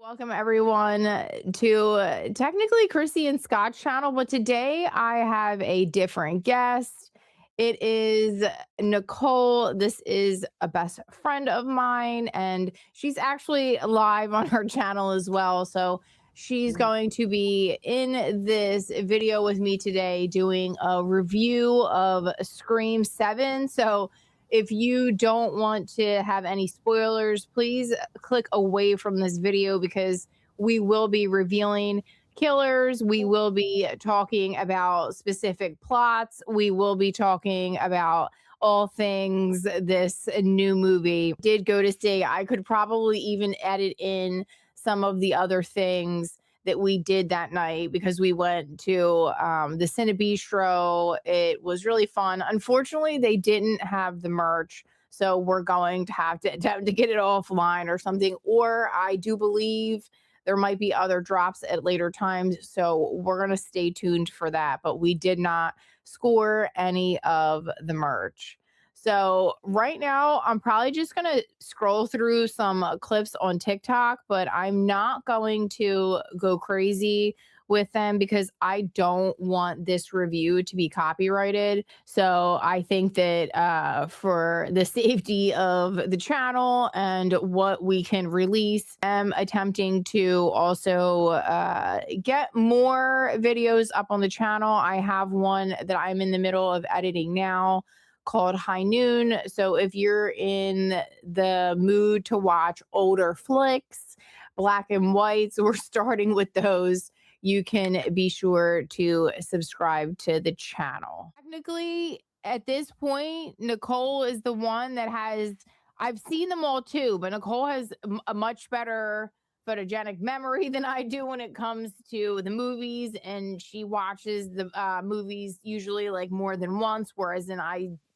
Welcome everyone to technically Chrissy and Scott's channel, but today I have a different guest. It is Nicole. This is a best friend of mine, and she's actually live on her channel as well. So she's going to be in this video with me today doing a review of Scream 7. So if you don't want to have any spoilers, please click away from this video because we will be revealing killers. We will be talking about specific plots. We will be talking about all things this new movie. Did go to say I could probably even edit in some of the other things that we did that night because we went to the Cine Bistro. It was really fun. Unfortunately, they didn't have the merch. So we're going to have to attempt to get it offline or something. Or I do believe there might be other drops at later times. So we're going to stay tuned for that. But we did not score any of the merch. So right now, I'm probably just going to scroll through some clips on TikTok, but I'm not going to go crazy with them because I don't want this review to be copyrighted. So I think that for the safety of the channel and what we can release, I'm attempting to also get more videos up on the channel. I have one that I'm in the middle of editing now called High Noon. So if you're in the mood to watch older flicks, black and whites, we're starting with those. You can be sure to subscribe to the channel. Technically, at this point, Nicole is the one that has, I've seen them all too, but Nicole has a much better photogenic memory than I do when it comes to the movies, and she watches the movies usually like more than once, whereas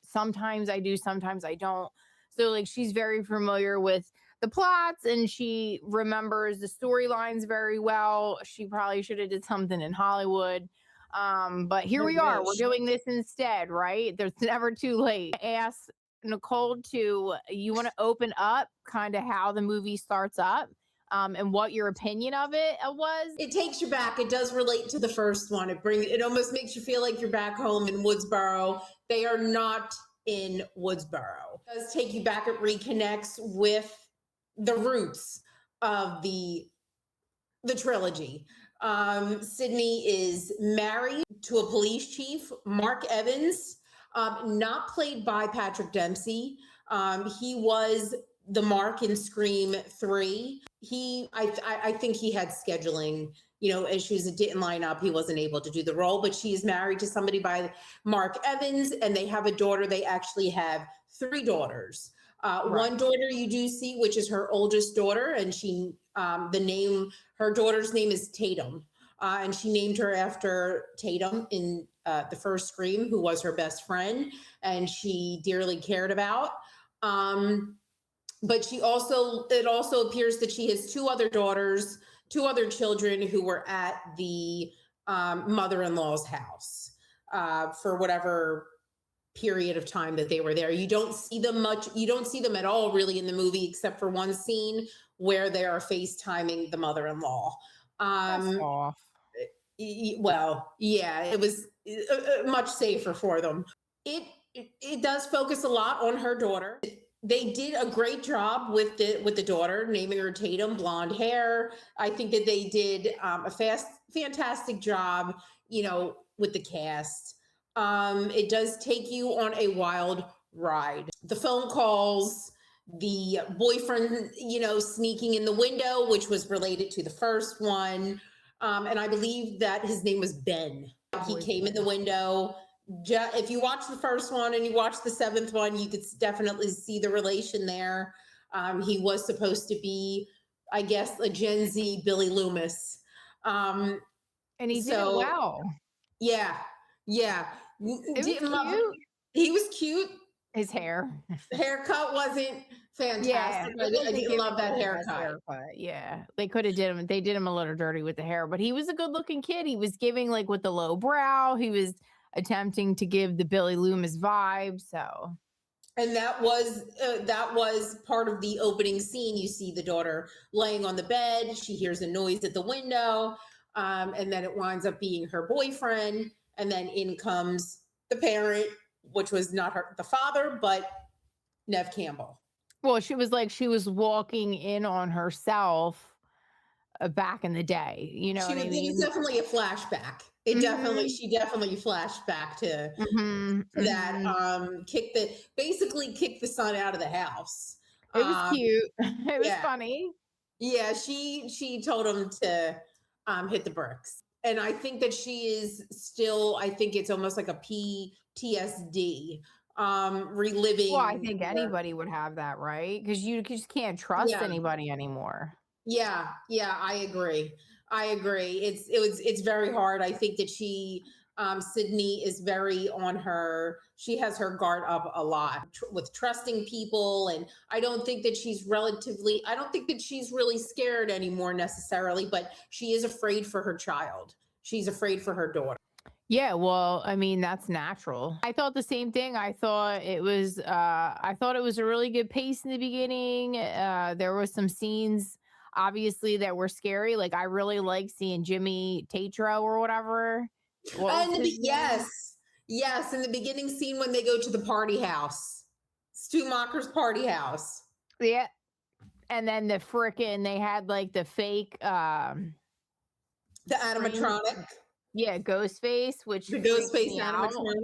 sometimes I do, sometimes I don't. So like she's very familiar with the plots and she remembers the storylines very well. She probably should have did something in Hollywood. But here we are. We're doing this instead, right? There's never too late. Ask Nicole to, you want to open up kind of how the movie starts up and what your opinion of it was? It takes you back. It does relate to the first one. It almost makes you feel like you're back home in Woodsboro. They are not in Woodsboro. It does take you back. It reconnects with the roots of the trilogy. Sidney is married to a police chief, Mark Evans, not played by Patrick Dempsey. He was the Mark in Scream 3. I think he had scheduling, issues that didn't line up. He wasn't able to do the role, but she is married to somebody by Mark Evans, and they have a daughter. They actually have 3 daughters. Right. One daughter you do see, which is her oldest daughter, and her daughter's name is Tatum, and she named her after Tatum in the first Scream, who was her best friend, and she dearly cared about. But it also appears that she has 2 other daughters, 2 other children who were at the mother-in-law's house for whatever period of time that they were there. You don't see them much. You don't see them at all really in the movie, except for one scene where they are FaceTiming the mother-in-law. Off. Well, yeah, it was much safer for them. It does focus a lot on her daughter. They did a great job with the daughter, naming her Tatum, blonde hair. I think that they did a fantastic job, with the cast. It does take you on a wild ride. The phone calls, the boyfriend, sneaking in the window, which was related to the first one. And I believe that his name was Ben. He came in the window. If you watch the first one and you watch the 7th one, you could definitely see the relation there. He was supposed to be, I guess, a Gen Z Billy Loomis. And he did it well. Yeah. He was cute. His hair. The haircut wasn't fantastic. Yeah, I didn't love that haircut. Yeah, they could have did him. They did him a little dirty with the hair, but he was a good-looking kid. He was giving like with the low brow. He was attempting to give the Billy Loomis vibe. So And that was part of the opening scene. You see the daughter laying on the bed. She hears a noise at the window, and then it winds up being her boyfriend. And then in comes the parent, which was not the father, but Nev Campbell. Well, she was walking in on herself back in the day. You know what I It was mean? definitely a flashback. Mhm. She definitely flashed back Mhm. to that. Mhm. Basically kick the son out of the house. It was Um, cute. It was yeah, funny. yeah. She told him to hit the bricks, and I think that she is still. I think it's almost like a PTSD, Well, I reliving. think anybody would have that, right? Because you just can't trust Yeah, anybody anymore. yeah, I agree. I agree. It's very hard. I think that Sydney is very on her. She has her guard up a lot with trusting people, and I don't think that she's really scared anymore necessarily, but she is afraid for her child. She's afraid for her daughter. Yeah, well, I mean, that's natural. I thought the same thing. I thought it was a really good pace in the beginning. There was some scenes obviously that were scary. Like I really like seeing Jimmy Tatro or whatever. What was his name? Yes, yes, in the beginning scene when they go to the party house, Stumacher's party house, Yeah. And then they had like the fake the scream. animatronic. Yeah, Ghostface, which The freaked Ghostface me out. animatronic.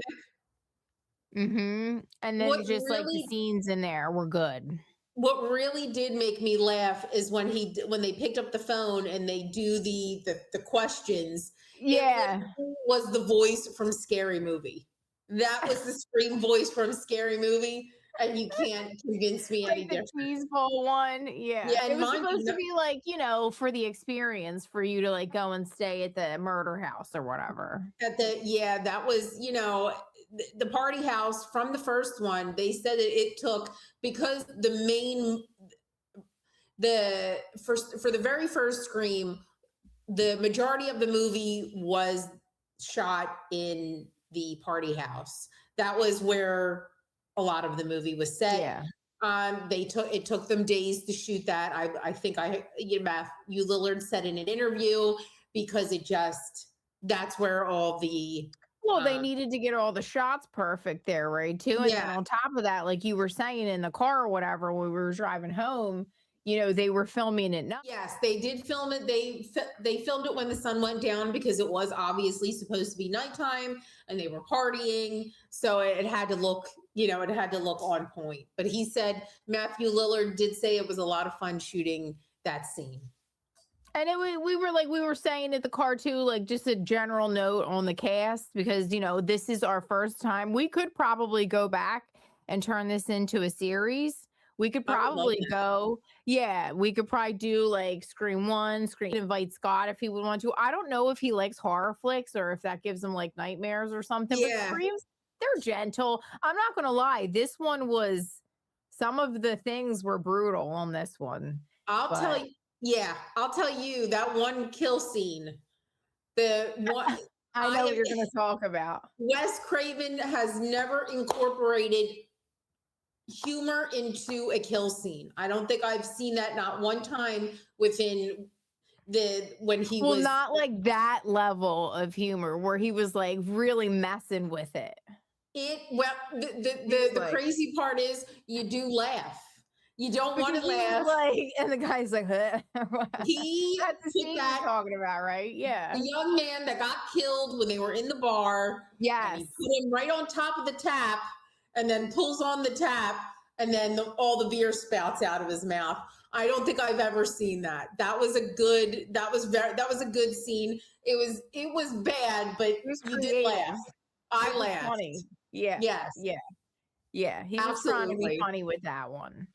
And What then just like the really scenes in there were good. what really did make me laugh is when they picked up the phone and they do the questions. It Yeah. literally was the voice from Scary Movie. That was the scream voice from Scary Movie, and you can't convince me any Like the different. cheese ball one, yeah. Yeah, It and was mind you, supposed to be like, for the experience for you to like go and stay at the murder house or whatever. that was the party house from the first one. They said that it took because the first for the very first Scream, the majority of the movie was shot in the party house. That was where a lot of the movie was set. Yeah. It took them days to shoot that. I think Matthew Lillard said in an interview because that's where all the Well, they uh, needed to get all the shots perfect there, right? Too. And then yeah. on top of that, like you were saying in the car or whatever, when we were driving home, they were filming it. No, Yes, they did film it. They filmed it when the sun went down because it was obviously supposed to be nighttime and they were partying, so it had to look, it had to look on point. But he said Matthew Lillard did say it was a lot of fun shooting that scene. and we were saying at the car too, like just a general note on the cast because this is our first time. We could probably go back and turn this into a series. We could I would love probably that. go, yeah, we could probably do like Scream One, Scream invite Scott if he would want to. I don't know if he likes horror flicks or if that gives him like nightmares or something, but Yeah, Screams, they're gentle. I'm not gonna lie, this one was some of the things were brutal on this one, I'll tell but you. Yeah, I'll tell you that one kill scene. The one I know what I you're gonna talk about. Wes Craven has never incorporated humor into a kill scene. I don't think I've seen that not one time within the when he Well, was not like that level of humor where he was like really messing with it. it well He was the like, crazy part is you do laugh. You don't want because to he was laugh. like, and the guy's like, huh? He That's the put scene you're that talking about, right? the Yeah. young man that got killed when they were in the bar and he Yes. put him right on top of the tap and then pulls on the tap and then all the beer spouts out of his mouth. I don't think I've ever seen that. That was a good scene. It was bad, but He was you did laugh. creative. I It was laughed. funny. Yeah. Yes, Yeah. Yeah. He was trying to be absolutely. funny with that one.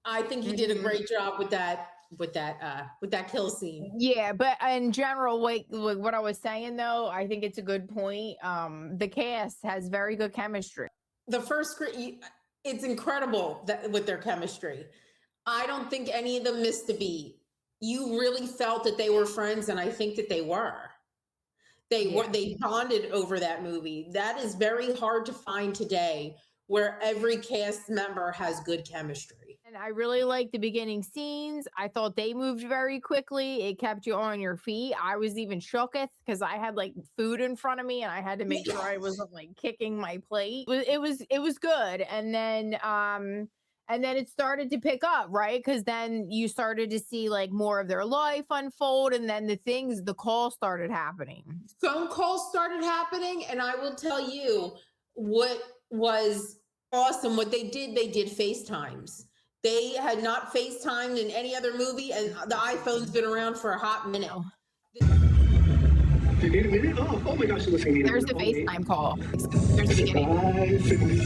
I think he did a Mhm. great job with that kill scene. Yeah, but in general, like what I was saying though, I think it's a good point. The cast has very good chemistry. The first it's incredible that with their chemistry. I don't think any of them missed a beat. You really felt that they were friends, and I think that they were. Yeah. They bonded over that movie. That is very hard to find today where every cast member has good chemistry. And I really liked the beginning scenes. I thought they moved very quickly. It kept you on your feet. I was even shooketh because I had like food in front of me and I had to make sure I wasn't like kicking my plate. It was good. And then it started to pick up, right? Because then you started to see like more of their life unfold, and then the calls started happening. Phone calls started happening, and I will tell you what was awesome. What they did FaceTimes. They had not FaceTimed in any other movie, and the iPhone's been around for a hot minute. Oh, You need a minute? Oh my gosh, listen. there's the FaceTime call. There's the beginning.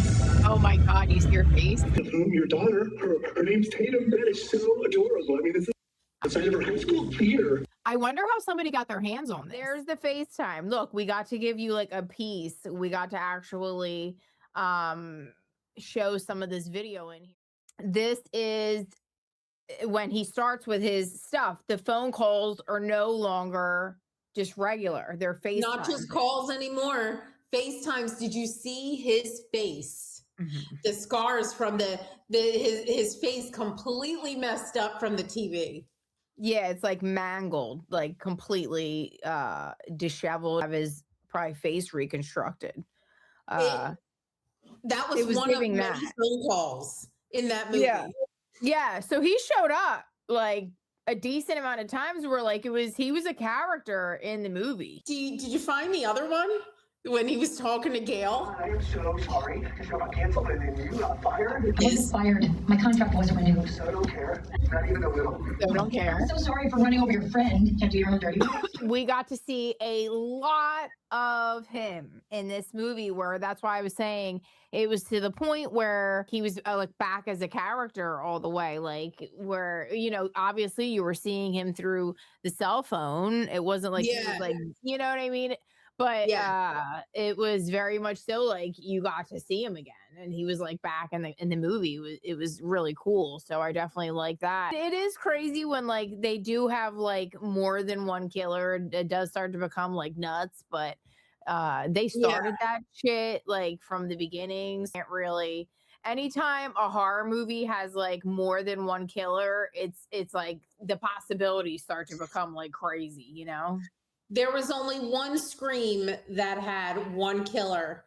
Oh my God, you see your face? Your daughter, her name's Tatum. That is so adorable. I mean, this is outside of her high school theater. I wonder how somebody got their hands on this. There's the FaceTime. Look, we got to give you like a piece. We got to actually show some of this video in here. This is when he starts with his stuff. The phone calls are no longer just regular. They're FaceTime. Not just calls anymore. FaceTimes. Did you see his face? Mhm. The scars from his face completely messed up from the TV. Yeah, it's like mangled, like completely disheveled, have his probably face reconstructed. That was It was one of giving many that. phone calls in that movie. Yeah, so he showed up like a decent amount of times where like he was a character in the movie. Did you find the other one when he was talking to Gail? I am so sorry. Your show got canceled and then you got fired. I wasn't fired. My contract wasn't renewed. So I don't care. Not even a little. So don't care. I'm so sorry for running over your friend. Can't do your own dirty work. We got to see a lot of him in this movie, where that's why I was saying it was to the point where he was like back as a character all the way, like where, obviously you were seeing him through the cell phone. It wasn't like he was Yeah. like, you know what I mean? But Yeah. it was very much so like you got to see him again, and he was like back in the movie. It was really cool. So I definitely like that. It is crazy when like they do have like more than one killer. It does start to become like nuts, but they started that shit like from the beginnings. Can't really. Anytime a horror movie has like more than one killer, it's like the possibilities start to become like crazy, There was only one Scream that had one killer.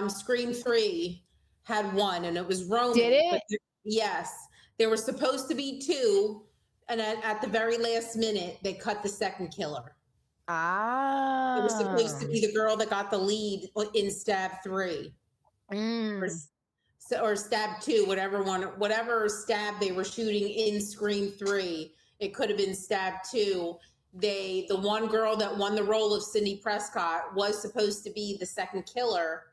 Scream 3 had one, and it was Roman. Did it? But yes. There were supposed to be two, and at the very last minute, they cut the second killer. It was supposed to be the girl that got the lead in Stab 3. Or Stab 2, whatever stab they were shooting in Scream 3. It could have been Stab 2. The one girl that won the role of Sidney Prescott was supposed to be the second killer,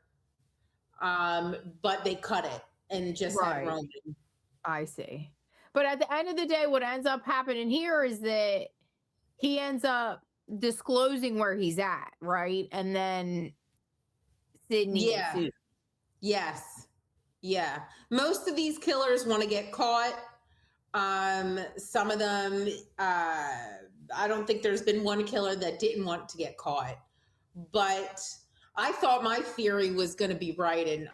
but they cut it and just had Roman. I see. But at the end of the day, what ends up happening here is that he ends up disclosing where he's at, right? And then Sidney. Yeah. Yes. Yeah. Most of these killers want to get caught. Some of them, I don't think there's been one killer that didn't want to get caught, but I thought my theory was going to be right, and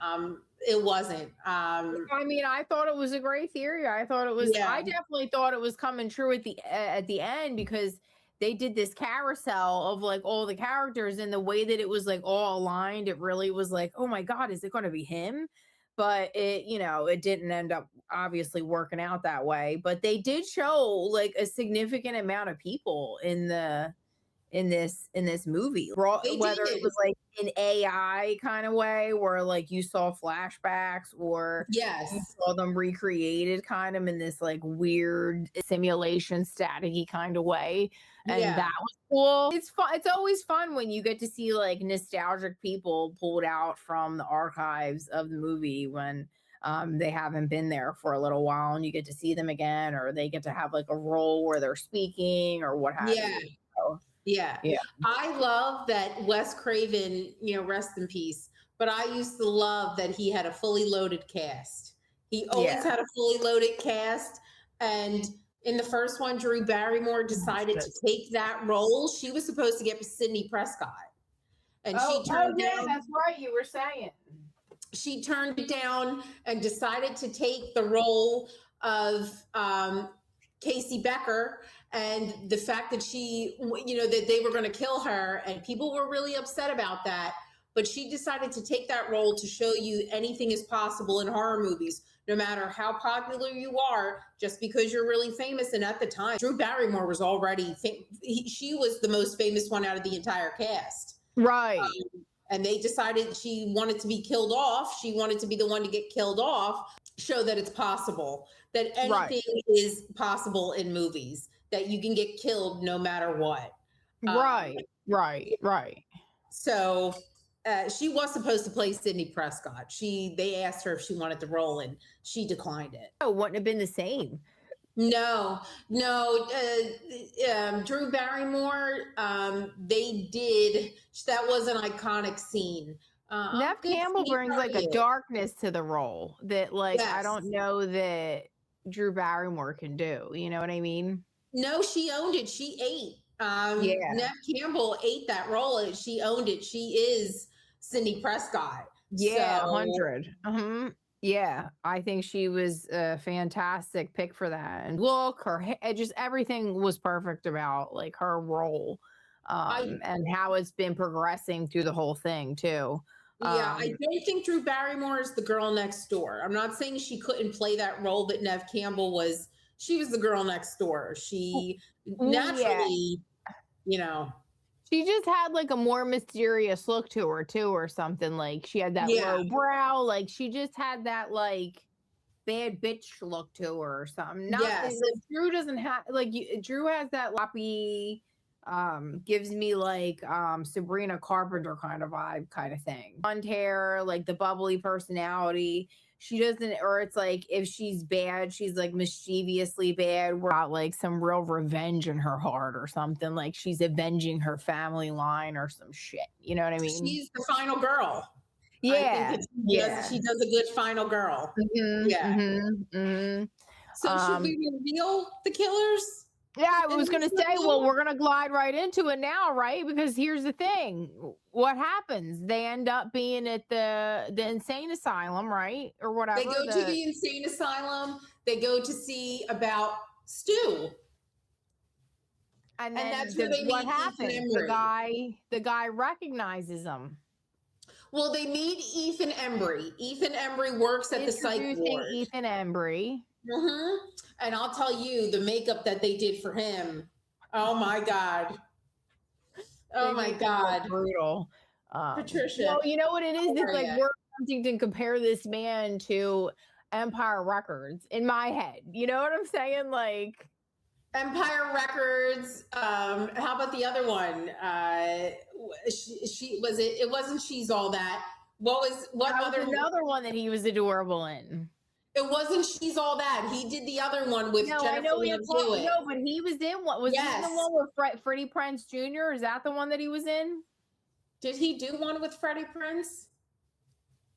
it wasn't. I mean, I thought it was a great theory. I thought it was. Yeah. I definitely thought it was coming true at the end, because they did this carousel of like all the characters, and the way that it was like all aligned, it really was like, oh my God, is it going to be him? But it didn't end up obviously working out that way. But they did show like a significant amount of people in this movie, whether it was like an AI kind of way where like you saw flashbacks, or you saw them recreated kind of in this like weird simulation staticky kind of way. And that was cool. It's fun. It's always fun when you get to see like nostalgic people pulled out from the archives of the movie when they haven't been there for a little while, and you get to see them again, or they get to have like a role where they're speaking or what have you. So, yeah. I love that Wes Craven, rest in peace, but I used to love that he had a fully loaded cast. He always had a fully loaded cast. And in the first one, Drew Barrymore decided to take that role. She was supposed to get Sidney Prescott. And she turned down. That's right. You were saying. she turned it down and decided to take the role of Casey Becker, and the fact that that they were going to kill her, and people were really upset about that. But she decided to take that role to show you anything is possible in horror movies, no matter how popular you are, just because you're really famous. And at the time, Drew Barrymore was already, she was the most famous one out of the entire cast. Right. And they decided she wanted to be killed off. She wanted to be the one to get killed off, show that it's possible, that anything is possible in movies, that you can get killed no matter what. Right. So she was supposed to play Sidney Prescott. They asked her if she wanted the role, and she declined it. Oh, wouldn't have been the same. No. Drew Barrymore, they did. That was an iconic scene. Nev Campbell brings like a darkness to the role that, like, I don't know that Drew Barrymore can do. You know what I mean? No, she owned it. She ate. Nev Campbell ate that role, and she owned it. She is Sidney Prescott. Yeah, 100. Yeah, I think she was a fantastic pick for that. And look, just everything was perfect about like her role, and how it's been progressing through the whole thing too. I don't think Drew Barrymore is the girl next door. I'm not saying she couldn't play that role that Nev Campbell was. She was the girl next door. She naturally, she just had like a more mysterious look to her too, or something. Like she had that low brow, like she just had that like bad bitch look to her or something. Like, Drew doesn't have Drew has that loppy, gives me like Sabrina Carpenter kind of vibe, kind of thing. Blonde hair, like the bubbly personality. She doesn't, or it's like if she's bad, she's like mischievously bad. We're got like some real revenge in her heart or something. Like she's avenging her family line or some shit. You know what I mean? She's the final girl. Yeah. She does a good final girl. So should we reveal the killers? Yeah, I was going to say, well, we're going to glide right into it now, right? Because here's the thing. What happens? They end up being at the insane asylum, right? Or whatever. They go to the insane asylum. They go to see about Stu. And then that's where they what meet happens? The guy recognizes them. Well, they meet Ethan Embry. Ethan Embry works at the psych ward. Ethan Embry. And I'll tell you, the makeup that they did for him. Oh my God. Oh my God. Brutal. Patricia. Well, you know what it is? It's like we're attempting to compare this man to Empire Records in my head. You know what I'm saying? Like Empire Records. How about the other one? It wasn't She's All That. What other another one that he was adorable in? It wasn't She's All That. He did the other one with Jennifer Love Hewitt. No, but he was in what was he in the one with Freddie Prinze Jr.? Is that the one that he was in? Did he do one with Freddie Prinze?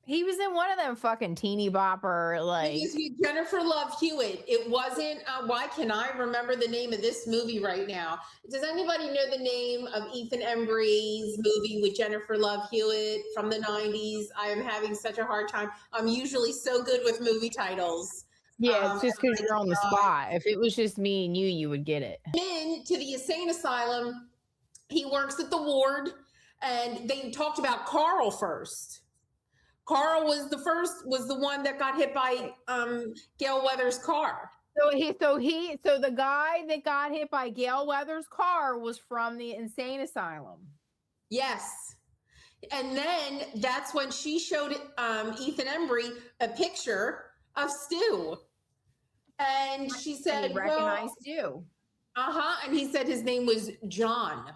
He was in one of them fucking teeny bopper, like. He was with Jennifer Love Hewitt. It wasn't. Why can I remember the name of this movie right now? Does anybody know the name of Ethan Embry's movie with Jennifer Love Hewitt from the 90s? I am having such a hard time. I'm usually so good with movie titles. Yeah, it's just because you're on the spot. If it was just me and you would get it. To the insane asylum. He works at the ward, and they talked about Carl first. Carl was the one that got hit by Gail Weathers' car. So the guy that got hit by Gail Weathers' car was from the insane asylum. Yes. And then that's when she showed Ethan Embry a picture of Stu. And she said, he recognized Stu. And he said his name was John.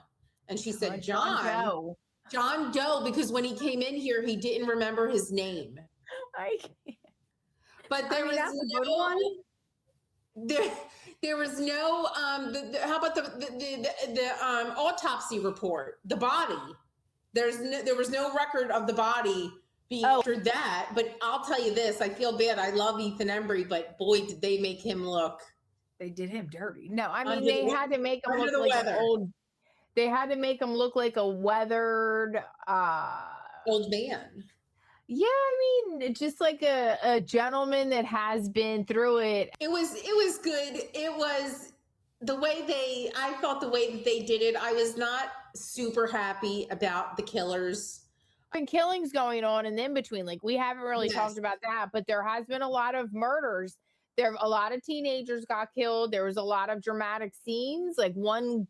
And she said, John Doe, because when he came in here, he didn't remember his name. I can't. But there was no how about the autopsy report, the body? There was no record of the body being after that. But I'll tell you this, I feel bad. I love Ethan Embry, but boy, did they make him look. They did him dirty. No, I mean they had to make him look like an old. They had to make him look like a weathered old man. Yeah, I mean, it's just like a gentleman that has been through it. It was good. It was the way I thought the way that they did it, I was not super happy about the killers. And killings going on and in between. Like we haven't really talked Yes. about that, but there has been a lot of murders. There a lot of teenagers got killed. There was a lot of dramatic scenes. Like one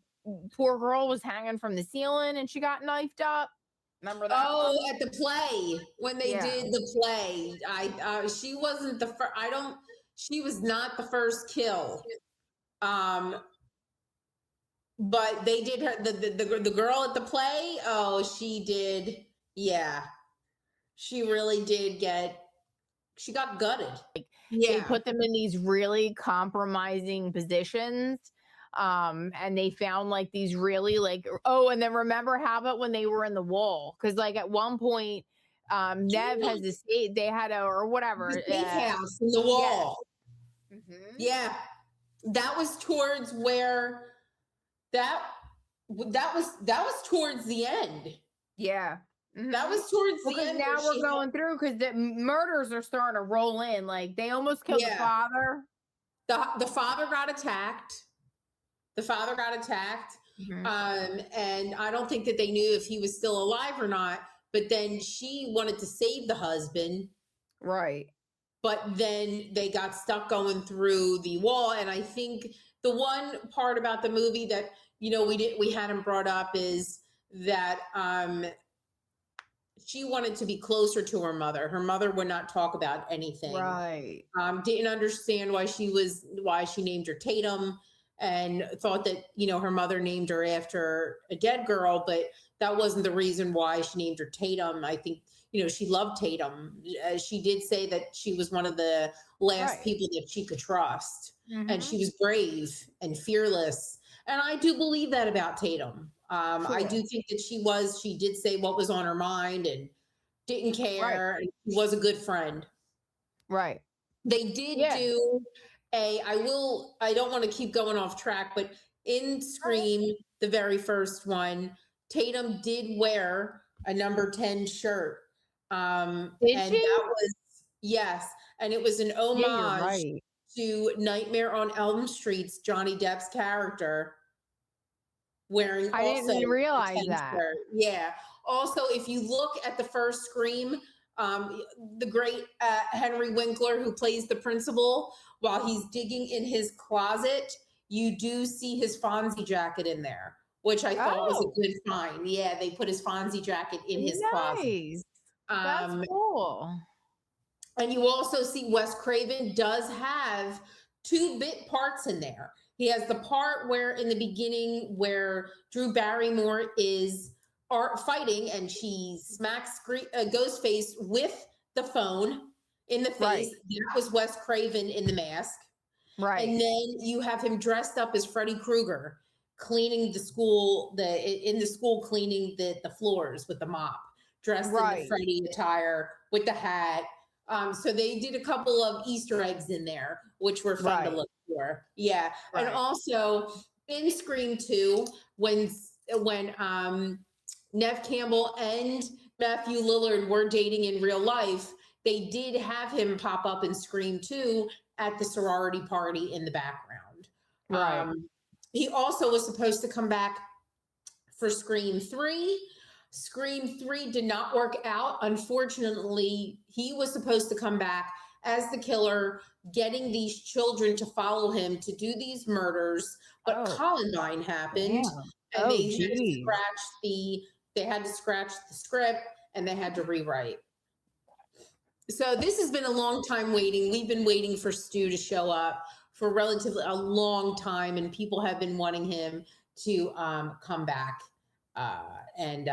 poor girl was hanging from the ceiling and she got knifed up. Remember that Oh, one? at the play when they Yeah. did the play, she wasn't the first. I don't. She was not the first kill. Um, but they did her the girl at the play. Oh, she did. Yeah, she really did get. She got gutted. They Yeah, put them in these really compromising positions. And they found like these really like oh, and then remember how about when they were in the wall? Because like at one point, Nev has escaped, they had a or whatever. the safe house in the Yes. wall. Mhm. Yeah, that was towards where that that was towards the end. Yeah. Mhm. That was towards the Because end. now Where we're she going through because the murders are starting to roll in. Like they almost killed the Yeah. father. the father got attacked. The father got attacked. Mhm. And I don't think that they knew if he was still alive or not. But then she wanted to save the husband, Right. but then they got stuck going through the wall. And I think the one part about the movie that we hadn't brought up is that she wanted to be closer to her mother. Her mother would not talk about anything. Right. Didn't understand why she named her Tatum, and thought that her mother named her after a dead girl, but that wasn't the reason why she named her Tatum. I think she loved Tatum. She did say that she was one of the last Right. people that she could trust, and she Mhm. was brave and fearless. And I do believe that about Tatum. I Sure. do think that she did say what was on her mind and didn't Right. care, and she was a good friend. Right. They did Yeah. do I don't want to keep going off track, but in Scream, the very first one, Tatum did wear a number 10 shirt. Did And she? that was, yes, and it was an Yeah, you're homage right. to Nightmare on Elm Street's Johnny Depp's character wearing I also didn't a realize 10 that. shirt. Yeah. Also, if you look at the first Scream, the great Henry Winkler, who plays the principal, while he's digging in his closet, you do see his Fonzie jacket in there, which I thought was Oh, a good find. Yeah, they put his Fonzie jacket in his closet. nice. That's Um, cool. and you also see Wes Craven does have two bit parts in there. He has the part where in the beginning where Drew Barrymore is fighting and she smacks Ghostface with the phone in the Right. face. That was Wes Craven in the mask. Right. And then you have him dressed up as Freddy Krueger, cleaning the school, in the school cleaning the floors with the mop, dressed in the Right. Freddy attire with the hat. So they did a couple of Easter eggs in there, which were fun to Right. look for. Yeah, and Right. also in Scream 2, when Nev Campbell and Matthew Lillard were dating in real life, they did have him pop up in Scream 2 at the sorority party in the background. Right. He also was supposed to come back for Scream 3. Scream 3 did not work out. Unfortunately, he was supposed to come back as the killer, getting these children to follow him to do these murders. But Oh, Columbine happened, damn. and Oh, they had to geez. scratch the script, and they had to rewrite. So this has been a long time waiting. We've been waiting for Stu to show up for relatively a long time, and people have been wanting him to come back and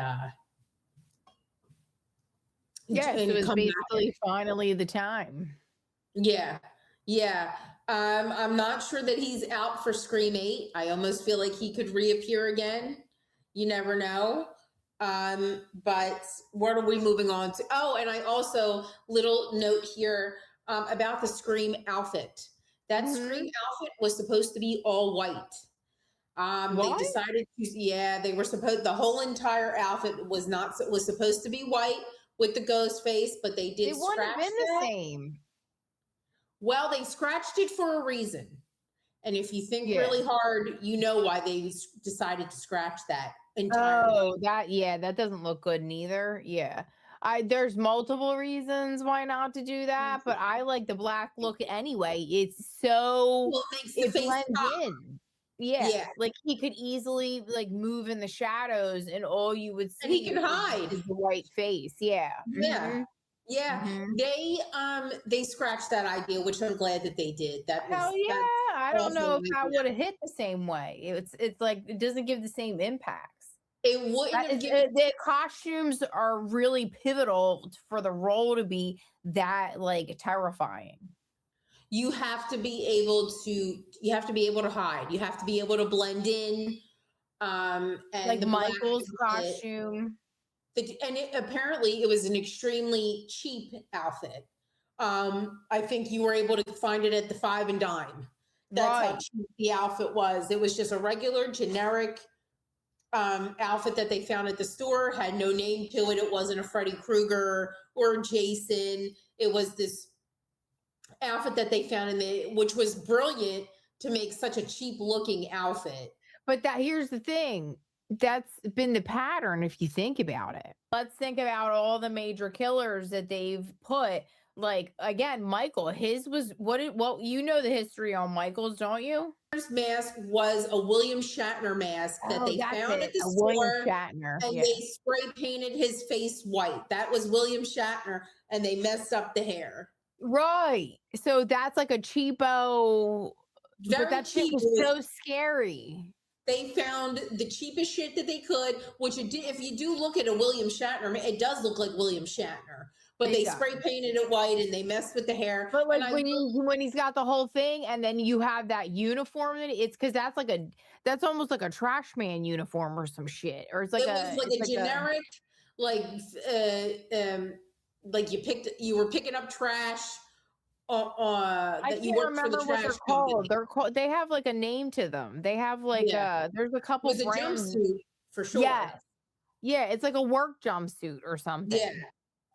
Yes, it was come back. basically finally the time. Yeah, yeah. I'm not sure that he's out for Scream 8. I almost feel like he could reappear again. You never know. But what are we moving on to? Oh, and I also, little note here about the Scream outfit. That Mhm. Scream outfit was supposed to be all white. They What? decided to, yeah, they were supposed, the whole entire outfit was supposed to be white with the ghost face, but they did It wouldn't have scratch been the that. same. Well, they scratched it for a reason. And if you think Yeah. really hard, you know why they decided to scratch that entirely. Oh, that doesn't look good neither. Yeah. There's multiple reasons why not to do that, but I like the black look anyway. Well, it makes the It face blends pop. in. Yeah. Yeah. Like he could easily like move in the shadows and all you would And he see can hide. is the white face. Yeah. Yeah. Yeah. Mhm. They scratched that idea, which I'm glad that they did. Hell yeah. That's I don't awesome know if that idea. would have hit the same way. It's like it doesn't give the same impacts. It wouldn't That have is, given the costumes are really pivotal for the role to be that like terrifying. you have to be able to you have to be able to hide. You have to be able to blend in. And Like the black Michael's is it. costume. Apparently it was an extremely cheap outfit. I think you were able to find it at the Five and Dime. That's how Right. cheap the outfit was. It was just a regular generic outfit that they found at the store, had no name to it. It wasn't a Freddy Krueger or Jason. It was this outfit that they found which was brilliant to make such a cheap looking outfit. But here's the thing. That's been the pattern if you think about it. Let's think about all the major killers that they've put. Like again, Michael, his was what you know the history on Michael's, don't you? First mask was a William Shatner mask that they That's found it. at the A William store, Shatner. and Yeah. they spray painted his face white. That was William Shatner, and they messed up the hair. Right. So that's like a cheapo, but Very that shit cheap. was so scary. They found the cheapest shit that they could, which if you do look at a William Shatner, it does look like William Shatner, but It they does. spray painted it white and they messed with the hair. But like And when he's got the whole thing and then you have that uniform, it's because that's almost like a trash man uniform or some shit. Or it's like it was like a generic, like like you were picking up trash. I That you can't work for the remember what trash they're company. called. They have like a name to them. They have like Yeah. there's a It couple was a brands. jumpsuit for sure. Yes. Yeah, it's like a work jumpsuit or something. Yeah.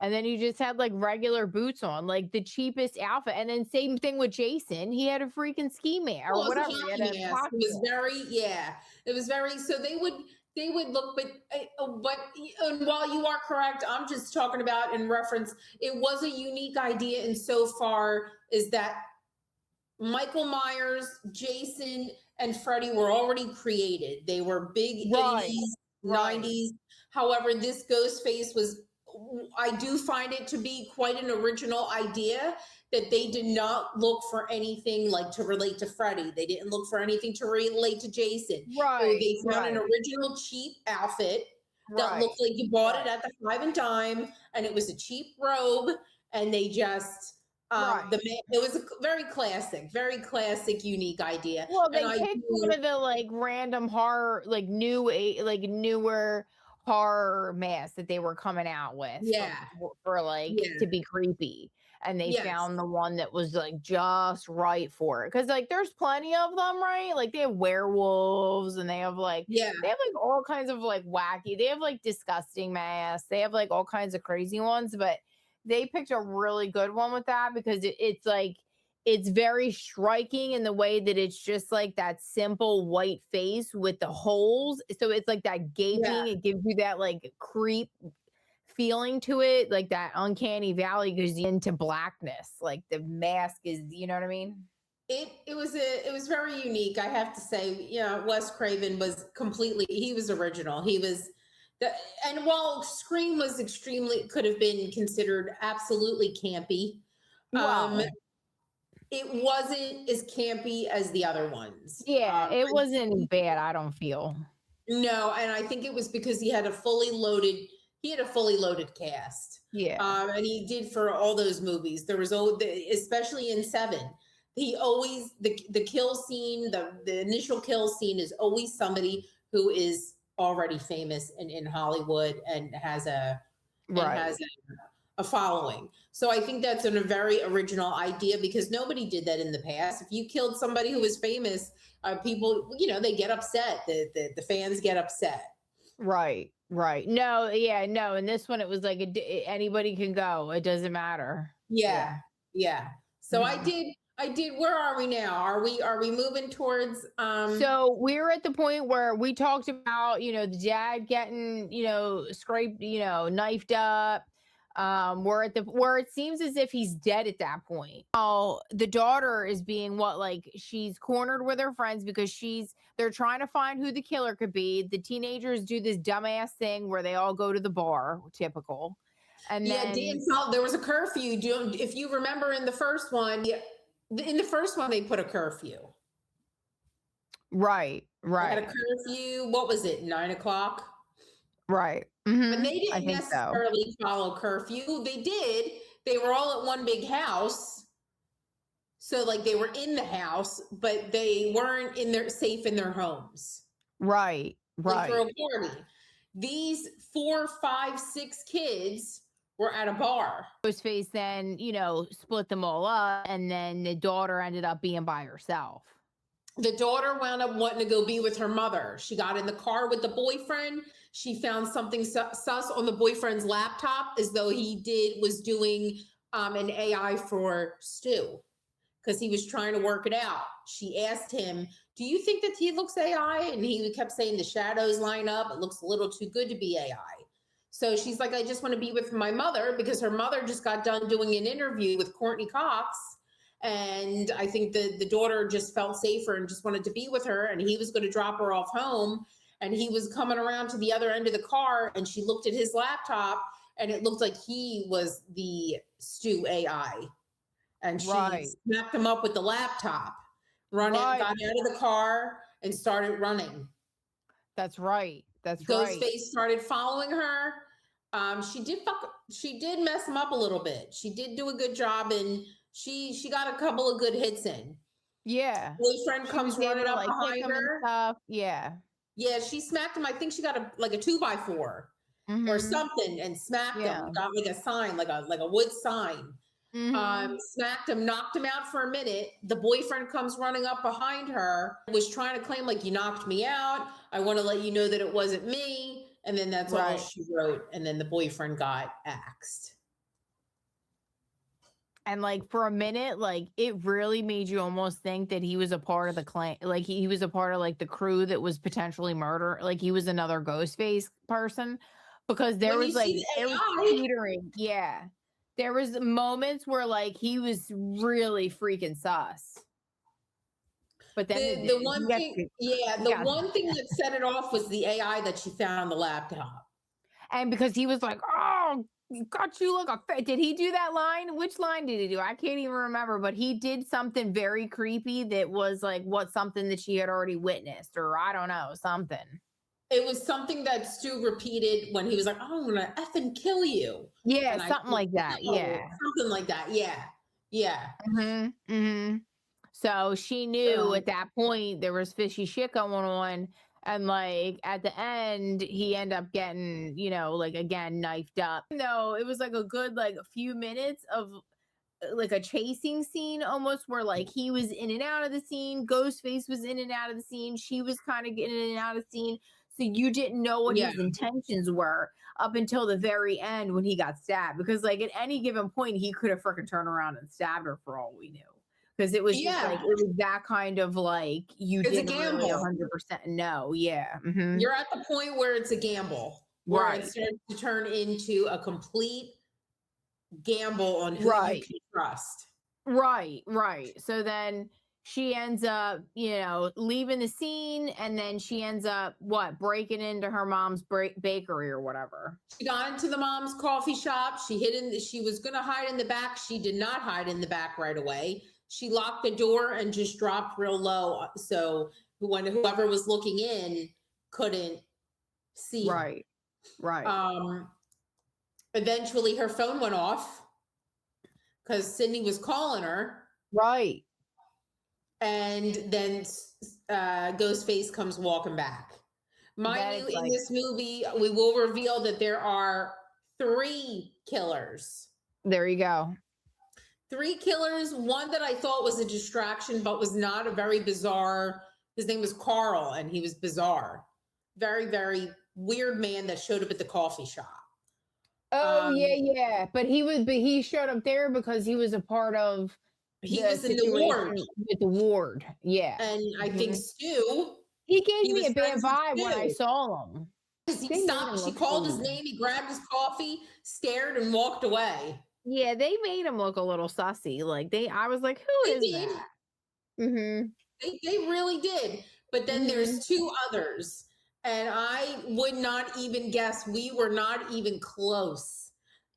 And then you just had like regular boots on, like the cheapest outfit. And then same thing with Jason. He had a freaking ski mask or Well, it was whatever. a He had hockey a mask. It was costume. very, yeah. It was very. So they would look, but and while you are correct, I'm just talking about in reference. It was a unique idea insofar as that Michael Myers, Jason, and Freddy were already created. They were big Right. 80s, Right. 90s. However, this Ghostface I do find it to be quite an original idea that they did not look for anything like to relate to Freddy. They didn't look for anything to relate to Jason. Right. They found an Right. original cheap outfit that Right. looked like you bought Right. it at the Five and Dime, and it was a cheap robe, and they just Right. it was a very classic, unique idea. Well, they And I picked do, one of the like random horror, like newer horror masks that they were coming out with yeah, for like yeah, to be creepy. And they yes, found the one that was like just right for it. Cause like there's plenty of them, right? Like they have werewolves and they have like yeah. all kinds of like wacky, they have like disgusting masks, they have like all kinds of crazy ones, but they picked a really good one with that because it's like it's very striking in the way that it's just like that simple white face with the holes. So it's like that gaping, Yeah. it gives you that like creep feeling to it, like that uncanny valley goes into blackness. Like the mask is, you know what I mean? It was very unique, I have to say. Wes Craven was he was original. He was and while Scream was could have been considered absolutely campy, Wow. it wasn't as campy as the other ones. Yeah, it wasn't bad, I don't feel. No, and I think it was because he had a fully loaded cast. Yeah. And he did for all those movies. There was especially in Seven, he always the kill scene, the initial kill scene is always somebody who is already famous in Hollywood and has a following. So I think that's a very original idea because nobody did that in the past. If you killed somebody who was famous, people, they get upset. The fans get upset. Right. Right. No, yeah, no. In this one, it was like anybody can go. It doesn't matter. Yeah, Yeah. yeah. So I Mhm. did. I did. Where are we now? Are we moving towards? So we're at the point where we talked about, the dad getting, scraped, knifed up. We're at the where it seems as if he's dead at that point. Oh, the daughter is being what, like, she's cornered with her friends because they're trying to find who the killer could be. The teenagers do this dumbass thing where they all go to the bar, typical. And Yeah, Dan then felt there was a curfew. If you remember in the first one, yeah, in the first one they put a curfew. right, They had a right, curfew. What was it? 9 o'clock. right. And they I didn't think so. necessarily follow curfew. They did. They were all at one big house. So like they were in the house, but they weren't safe in their homes. Right, Like for right. a party. These 4, 5, 6 kids were at a bar. Ghostface then, split them all up, and then the daughter ended up being by herself. The daughter wound up wanting to go be with her mother. She got in the car with the boyfriend. She found something sus on the boyfriend's laptop, as though he was doing an AI for Stu, because he was trying to work it out. She asked him, "Do you think that he looks AI?" And he kept saying, "The shadows line up. It looks a little too good to be AI." So she's like, "I just want to be with my mother," because her mother just got done doing an interview with Courtney Cox. And I think the daughter just felt safer and just wanted to be with her. And he was going to drop her off home. And he was coming around to the other end of the car. And she looked at his laptop and it looked like he was the Stu AI. And she Right, snapped him up with the laptop, got right. out of the car and started running. That's right. That's right. Ghostface started following her. She did mess him up a little bit. She did do a good job, and she got a couple of good hits in. Yeah. Boyfriend She was comes able running to up like kick behind him and her. stuff. Yeah. Yeah, she smacked him. I think she got a 2x4 or Mhm. something and smacked him. Yeah. Got like a sign, like a wood sign. Mhm. Smacked him, knocked him out for a minute. The boyfriend comes running up behind her, was trying to claim, like, "You knocked me out. I want to let you know that it wasn't me." And then that's all Right. she wrote. And then the boyfriend got axed. And like for a minute, like it really made you almost think that he was a part of the clan, like he was a part of like the crew that was potentially murder, like he was another ghost face person, because When you see there was the AI, teetering. Yeah. There was moments where like he was really freaking sus. But then the one thing, yeah, he the got one thing that set it off was the AI that she found on the laptop. and because he was like, "Oh, got you like a did he do that line? Which line did he do? I can't even remember, but he did something very creepy that was like something that she had already witnessed, or I don't know, something. It was something that Stu repeated when he was like, "Oh, I'm gonna effing kill you." Yeah, And I something said, like that. "No," Yeah. something like that. Yeah. Yeah. Mm-hmm. So she knew So at that point there was fishy shit going on. And like at the end, he ended up getting, like again, knifed up. No, it was like a good like a few minutes of like a chasing scene almost, where like he was in and out of the scene, Ghostface was in and out of the scene, she was kind of getting in and out of the scene, so you didn't know what yeah. his intentions were up until the very end when he got stabbed, because like at any given point he could have freaking turned around and stabbed her for all we knew, because it was just like Yeah. it was that kind of like you It's a didn't really gamble. 100% know. Yeah. You're at the point where it's a gamble, where it Right, starts to turn into a complete gamble on who you right, can trust. right. So then she ends up, leaving the scene, and then she ends up breaking into her mom's bakery or whatever. She got into the mom's coffee shop. She was going to hide in the back. She did not hide in the back right away. She locked the door and just dropped real low. So when whoever was looking in couldn't see her. Right, right, Eventually her phone went off because Sidney was calling her. right. And then Ghostface comes walking back. Mind you, in this movie, we will reveal that there are 3 killers. There you go. 3 killers. One that I thought was a distraction, but was not, a very bizarre. His name was Carl, and he was bizarre. Very, very weird man that showed up at the coffee shop. Oh Um, yeah. But he showed up there because he was a part of he the was in the ward, situation with the ward. Yeah. and I think Mhm. Stu, He gave he me was a bad friends with vibe when I Stu. saw him. 'Cause he They made him stopped, she look called his shady. name, he grabbed his coffee, stared, and walked away. Yeah, they made him look a little sussy. I was like, who They is did. that? Mm-hmm. They really did. But then Mm-hmm. there's two others, and I would not even guess. We were not even close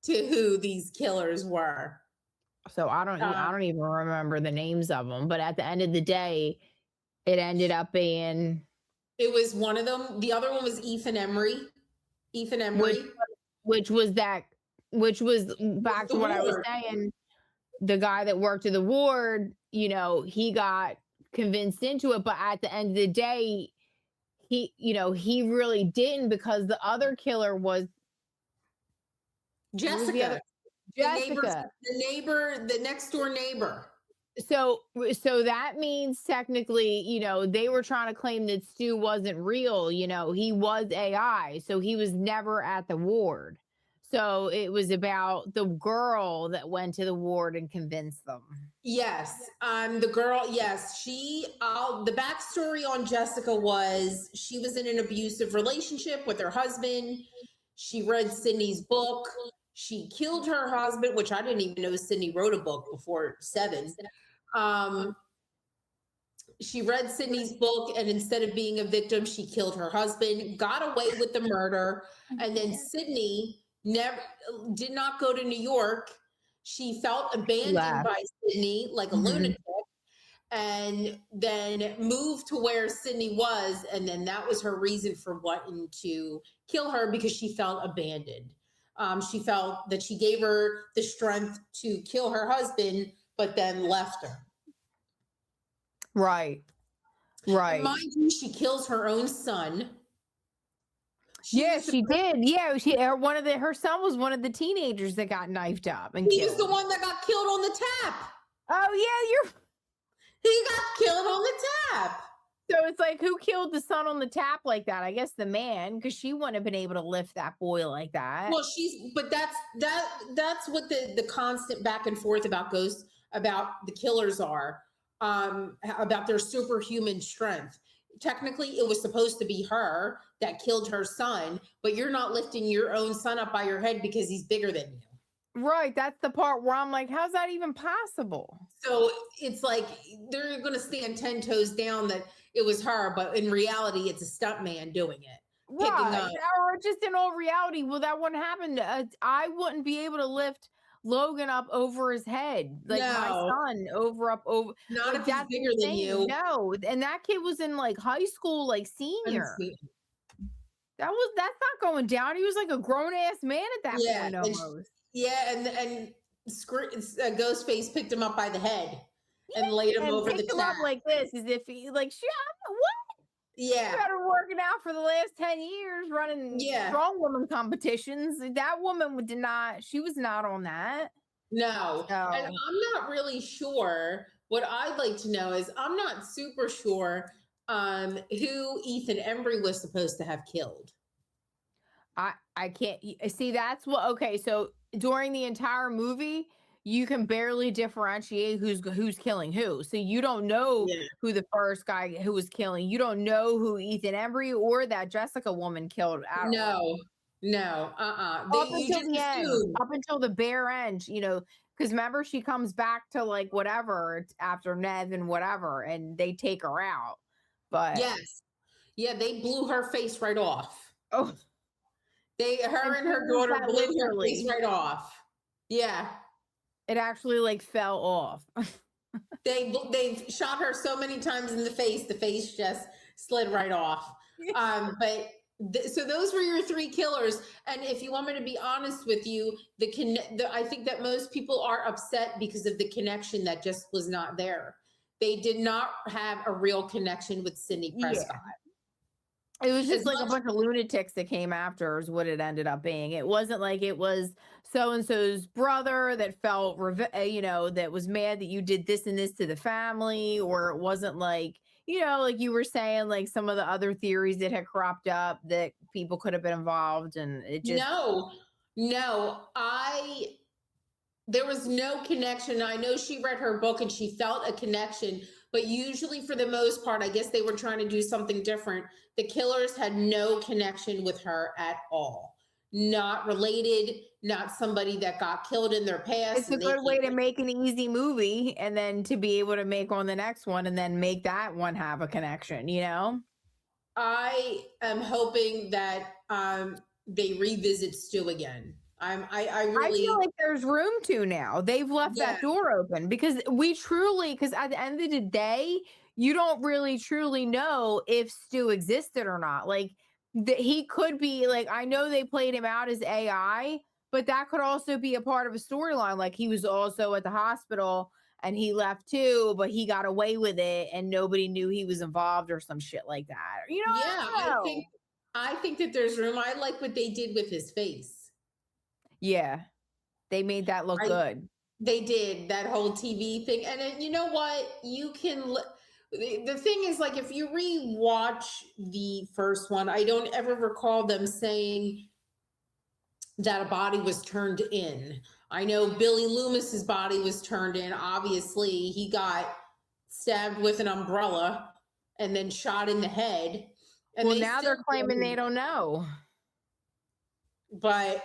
to who these killers were. So I Um, don't even remember the names of them. But at the end of the day, it ended up being it was one of them. The other one was Ethan Emery. Ethan which Emery which was that which was was back the to what I was ward. saying. The guy that worked at the ward, he got convinced into it, but at the end of the day, he really didn't because the other killer was who was the other Jessica, Jessica. the next door neighbor. So that means technically, they were trying to claim that Stu wasn't real, he was AI, so he was never at the ward. So it was about the girl that went to the ward and convinced them. Yes, the girl. Yes, the backstory on Jessica was she was in an abusive relationship with her husband. She read Sydney's book. She killed her husband, which I didn't even know Sydney wrote a book before 7. She read Sydney's book, and instead of being a victim, she killed her husband, got away with the murder, and then Sydney never did not go to New York. She felt abandoned Left. by Sydney like a Mhm. lunatic, and then moved to where Sydney was, and then that was her reason for wanting to kill her because she felt abandoned. She felt that she gave her the strength to kill her husband, but then left her. Right. And Right. mind you, she kills her own son. Yeah, was the she per- did. Yeah, her son was one of the teenagers that got knifed up and He was the killed. one that got killed on the tap. Oh yeah, He got killed on the tap. so it's like who killed the son on the tap like that? I guess the man, because she wouldn't have been able to lift that boy like that. Well, but that's what the constant back and forth about about the killers are, about their superhuman strength. Technically, it was supposed to be her that killed her son, but you're not lifting your own son up by your head because he's bigger than you. Right, that's the part where I'm like, how's that even possible? So it's like they're going to stand 10 toes down that it was her, but in reality, it's a stunt man doing it. Picking Right. up. Or just in all reality, well, that wouldn't happen. I wouldn't be able to lift Logan up over his head, like my No. son over. Not Like if he's that's bigger than insane. you. No, and that kid was in like high school, like senior. That's not going down. He was like a grown ass man at that Yeah, point almost. and Ghostface picked him up by the head and laid him And over the picked him up tap. like this, as if he like, what? Yeah, You been working out for the last 10 years, running Yeah. strong woman competitions. That woman she was not on that. no. So- And I'm not really sure. What I'd like to know is I'm not super sure who Ethan Embry was supposed to have killed. I can't see that's what okay, so during the entire movie you can barely differentiate who's killing who. So you don't know Yeah. who the first guy who was killing. You don't know who Ethan Embry or that Jessica woman killed at all. No. Up You until just the end, assume. up until the bare end, because remember she comes back to like whatever after Nev and whatever, and they take her out. But Yes. Yeah, they blew her face right off. oh, Her and her And daughter that blew her literally- face right off. Yeah. it actually like fell off. They shot her so many times in the face just slid right off. So those were your 3 killers. And if you want me to be honest with you, I think that most people are upset because of the connection that just was not there. They did not have a real connection with Sidney Prescott. It was just As like a much- bunch of lunatics that came after is what it ended up being. It wasn't like it was so-and-so's brother that felt, that was mad that you did this and this to the family, or it wasn't like, like you were saying, like some of the other theories that had cropped up that people could have been involved, and it just No, there was no connection. I know she read her book and she felt a connection, but usually for the most part, I guess they were trying to do something different. The killers had no connection with her at all. Not related, not somebody that got killed in their past. it's a good way to make an easy movie and then to be able to make on the next one and then make that one have a connection, you know? I am hoping that they revisit Stu again. I really feel like there's room to now. They've left Yeah. that door open because because at the end of the day, you don't really truly know if Stu existed or not. Like he could be like, I know they played him out as AI, but that could also be a part of a storyline. Like he was also at the hospital and he left too, but he got away with it and nobody knew he was involved or some shit like that. You know, yeah, I don't know. I think that there's room. I like what they did with his face. Yeah, they made that look good. They did that whole TV thing. And then, you know what? You can the thing is, like, if you rewatch the first one, I don't ever recall them saying that a body was turned in. I know Billy Loomis's body was turned in. Obviously, he got stabbed with an umbrella and then shot in the head. And Well, now they're claiming they don't know. But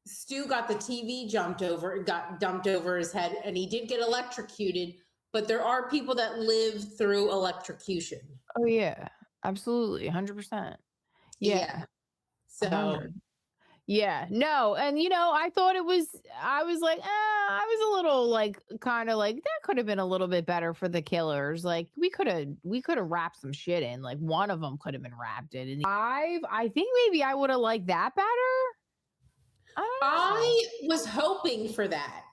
Stu got the TV got dumped over his head, and he did get electrocuted. But there are people that live through electrocution. Oh yeah, absolutely, 100%. Yeah. So 100. Yeah, no, and I thought I was like, I was a little like, kind of like that could have been a little bit better for the killers. Like we could have wrapped some shit in. Like one of them could have been wrapped in. And I think maybe I would have liked that better. I don't know. I was hoping for that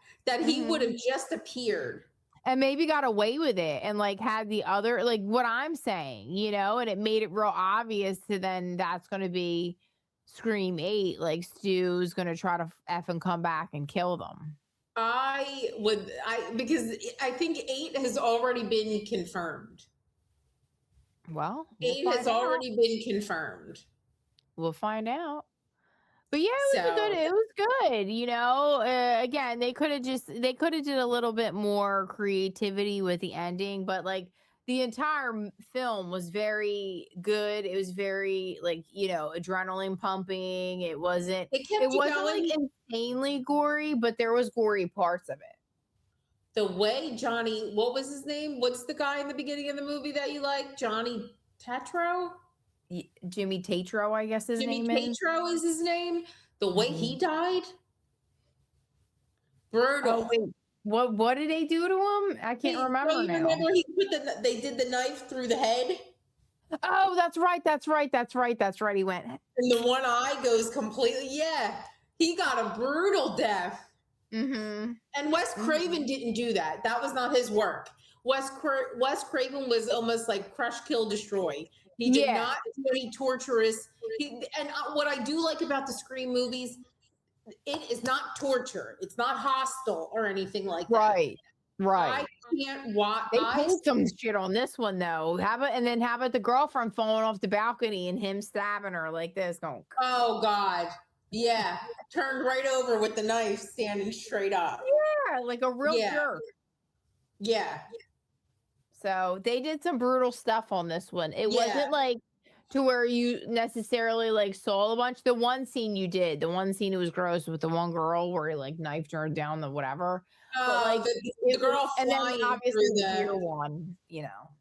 he would have just appeared. And maybe got away with it and like had the other, like what I'm saying, and it made it real obvious to then that's going to be Scream 8. Like Stu's going to try to effing come back and kill them. Because I think 8 has already been confirmed. Well, 8 has already been confirmed. We'll find out. But yeah, it was good. Again, they could have did a little bit more creativity with the ending, but like the entire film was very good. It was very like, adrenaline pumping. It wasn't like insanely gory, but there was gory parts of it. The way Johnny, what was his name? What's the guy in the beginning of the movie that you like? Johnny Tatro? Jimmy Tatro, I guess his name is. Jimmy Tatro is his name. The way he died, brutal. Oh, wait. What did they do to him? I can't remember now. Remember they did the knife through the head? Oh, that's right. He went. And the one eye goes completely. Yeah, he got a brutal death. Mm-hmm. And Wes Craven didn't do that. That was not his work. Wes Craven was almost like crush, kill, destroy. He did not do any torturous. What I do like about the Scream movies, it is not torture. It's not hostile or anything like that. Right. I can't watch. They pulled some shit on this one though. How about the girlfriend falling off the balcony and him stabbing her like this? Going. Oh God. Yeah. Turned right over with the knife, standing straight up. Yeah, like a real jerk. Yeah. So they did some brutal stuff on this one. It wasn't like to where you necessarily like saw a bunch. The one scene it was gross with the one girl where he like knifed her down the whatever. But like the girl and then obviously the deer one,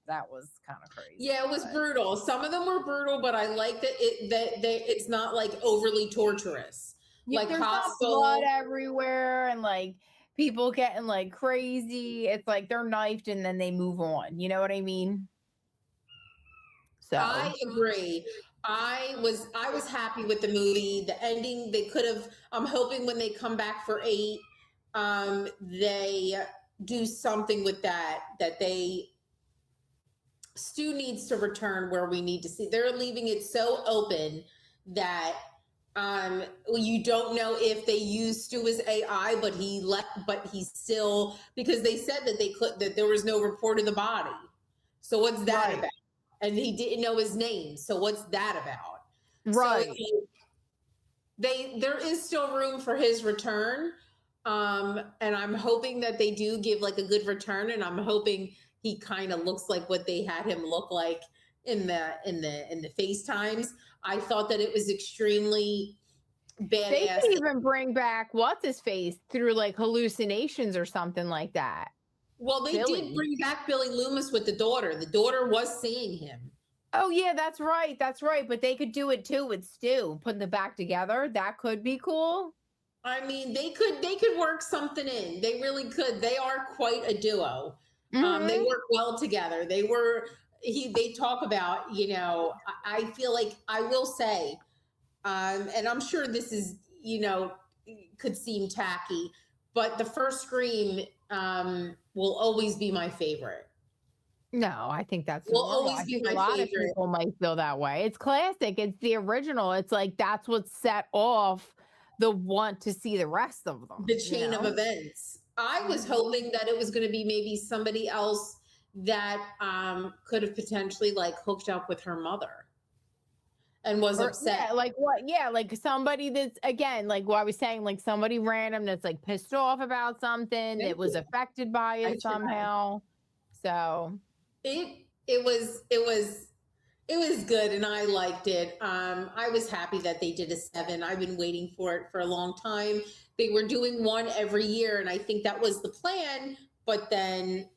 that was kind of crazy. Yeah, it was brutal. Some of them were brutal, but I like that it's not like overly torturous. Like there's not blood everywhere and like people getting like crazy. It's like they're knifed and then they move on. You know what I mean? So I agree. I was happy with the movie. The ending, they could have. I'm hoping when they come back for 8, they do something with that. That Stu needs to return where we need to see. They're leaving it so open that you don't know if they used Stu as AI, but he left, but he's still, because they said that there was no report of the body. So what's that about? And he didn't know his name. So what's that about? So Right. there is still room for his return. And I'm hoping that they do give like a good return, and I'm hoping he kind of looks like what they had him look like in the FaceTimes. I thought that it was extremely They badass. can even bring back what's his face through like hallucinations or something like that. Well, they did Billy. bring back Billy Loomis with the daughter. The daughter was seeing him. Oh yeah, that's right. That's right. But they could do it too with Stu, putting them back together. That could be cool. I mean, they could work something in. They really could. They are quite a duo. They Mhm. work well together. They talk about, I feel like I will say, and I'm sure this is, could seem tacky, but the first Scream will always be my favorite. No, I think that's Will normal. always I be think a my lot of favorite. people might feel that way. It's classic. It's the original. It's like that's what set off the want to see the rest of them, The you chain of know? events. I was Mhm. hoping that it was going to be maybe somebody else that could have potentially like hooked up with her mother and was Or upset. yeah, like what? Yeah, like somebody that's again, like what I was saying, like somebody random that's like pissed off about something that Thank was you. affected by I it tried. somehow. So It was good, and I liked it. I was happy that they did a 7. I've been waiting for it for a long time. They were doing one every year, and I think that was the plan. But then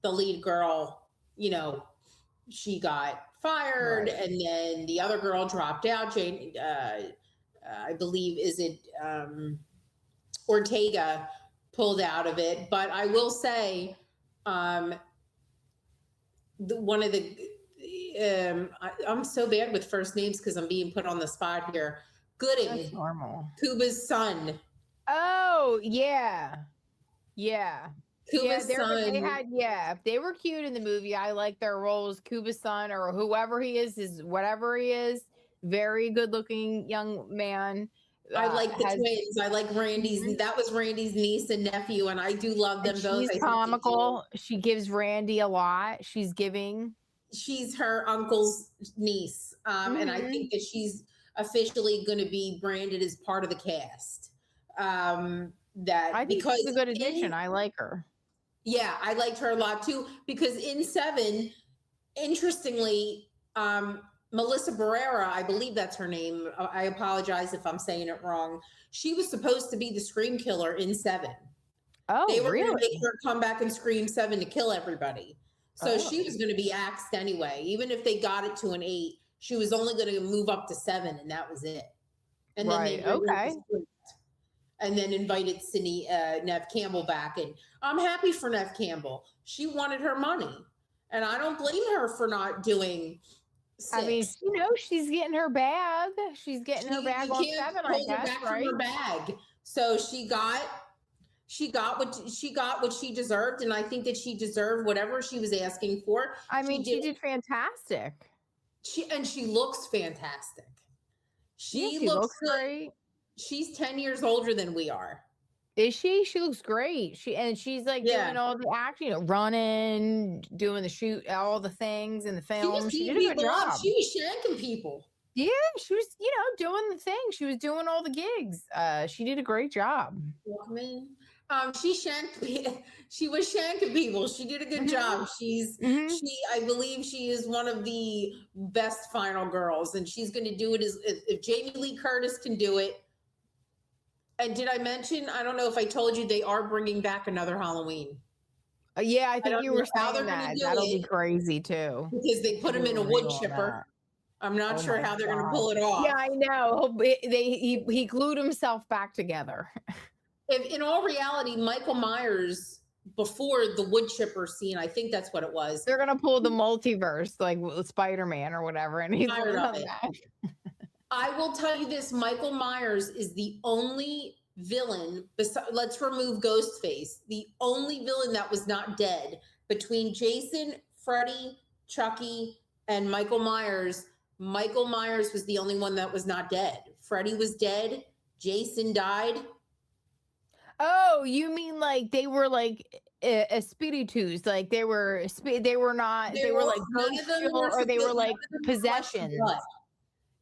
the lead girl, she got fired, right. and then the other girl dropped out. Jane, I believe, is it Ortega pulled out of it. But I will say, um, one of the I'm so bad with first names because I'm being put on the spot here. That's Gooding, normal. Cuba's son. Oh yeah. Yeah. Yeah, Cuba's they son. had they were cute in the movie. I like their roles. Cuba's son or whoever he is whatever he is, very good looking young man. I like the Has twins. I like Randy's. Mhm. That was Randy's niece and nephew, and I do love And them both. she's I think they do. comical. She gives Randy a lot. She's giving. She's her uncle's niece, and I Mhm. think that she's officially going to be branded as part of the cast. I That think she's because a good in addition. I like her. Yeah, I liked her a lot too because in 7, interestingly, Melissa Barrera, I believe that's her name. I apologize if I'm saying it wrong. She was supposed to be the Scream killer in 7. Oh, They were going to make really? her come back in Scream 7 to kill everybody. So she Oh, was going to be axed anyway. Even if they got it to an 8, she was only going to move up to 7, and that was it. And then they right. rewrote the Okay. script and then invited Nev Campbell back. And I'm happy for Nev Campbell. She wanted her money. And I don't blame her for not doing I mean, 6. she's getting her bag. She's getting her bag You on can't 7, I hold her guess, back from right? her bag. So she got what she deserved, and I think that she deserved whatever she was asking for. I She mean, did. she did fantastic. She looks fantastic. Yeah, She she looks looks good. great. She's 10 years older than we are. Is she? She looks great. She's like Yeah. doing all the action, running, doing the shoot, all the things in the She was film. She beating did a good people up. job. She was shanking people. Yeah, she was, doing the thing. She was doing all the gigs. She did a great job. Walkman. She shanked. She was shanking people. She did a good Hmm. job. Hmm. I believe she is one of the best final girls, and she's going to do it as if Jamie Lee Curtis can do it. And did I mention? I don't know if I told you they are bringing back another Halloween. Yeah, I I think don't you know were how they're saying going to that. do That'll be it crazy too. because they put Do him a in a wood reveal on chipper. that. I'm not Oh sure my how they're going to god. pull it Yeah, off. I know. He glued himself back together. If, in all reality, Michael Myers before the wood chipper scene, I think that's what it was. They're gonna pull the multiverse like Spider-Man or whatever, and he's Tired gonna of come it. back. I will tell you this: Michael Myers is the only villain. Let's remove Ghostface. The only villain that was not dead between Jason, Freddy, Chucky, and Michael Myers. Michael Myers was the only one that was not dead. Freddy was dead. Jason died. Oh, you mean like they were like espiritus, like they were not, they were like None of ghost them show, were or they were none like of them were flesh and blood. possessions.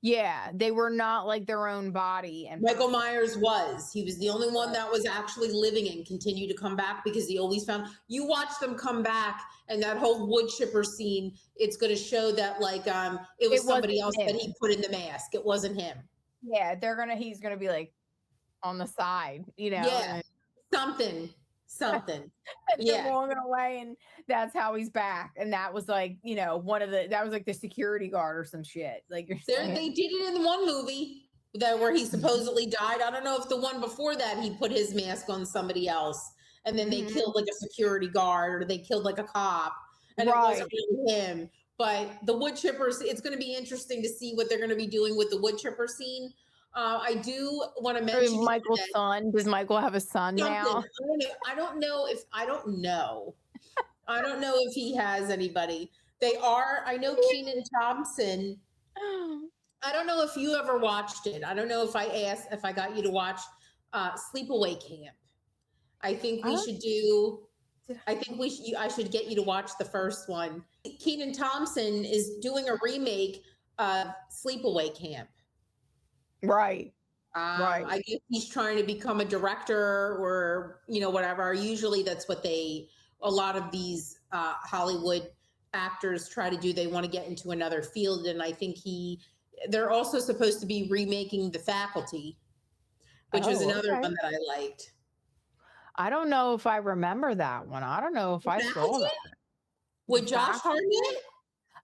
Yeah, they were not like their own body. And Michael Myers was. He was the only one that was actually living and continued to come back because he always found you watch them come back and that whole wood chipper scene, it's gonna show that like it was it wasn't somebody else that him. he put in the mask. It wasn't him. Yeah, he's gonna be like on the side, Yeah. Something. Something. and they're Yeah. walking away, and that's how he's back. And that was like, that was like the security guard or some shit. Like you're saying. They did it in the one movie that where he supposedly died. I don't know if the one before that he put his mask on somebody else and then they Mhm. killed like a security guard or they killed like a cop and it wasn't really him. But the wood chippers, it's going to be interesting to see what they're going to be doing with the wood chipper scene. I do want to mention Michael's that son. Does Michael have a son now? I don't know if I don't know. I don't know if he has anybody. I know Keenan Thompson. I don't know if you ever watched it. I don't know if I got you to watch Sleepaway Camp. I think we should do. I should get you to watch the first one. Keenan Thompson is doing a remake of Sleepaway Camp. Right. I guess he's trying to become a director or whatever. Usually that's what a lot of these Hollywood actors try to do. They want to get into another field, and I think they're also supposed to be remaking The Faculty, which was another one that I liked. I don't know if I remember that one. I don't know if I saw that. With Josh Hartnett?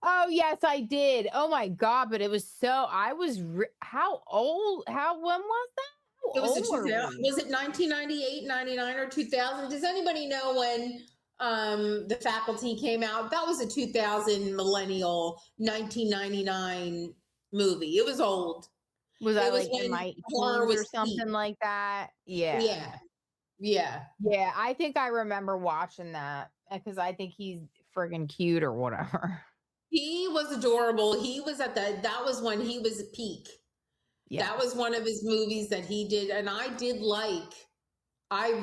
Oh, yes, I did. Oh my God. But it was how old? When was that? It was How old were we? was it 1998, 99, or 2000? Does anybody know when The Faculty came out? That was a 2000 millennial 1999 movie. It was old. Was I was like in when my horror teens or was something peak. like that? Yeah. Yeah. Yeah, I think I remember watching that because I think he's friggin' cute or whatever. He was adorable. He was that was when he was at peak. Yeah. That was one of his movies that he did. And I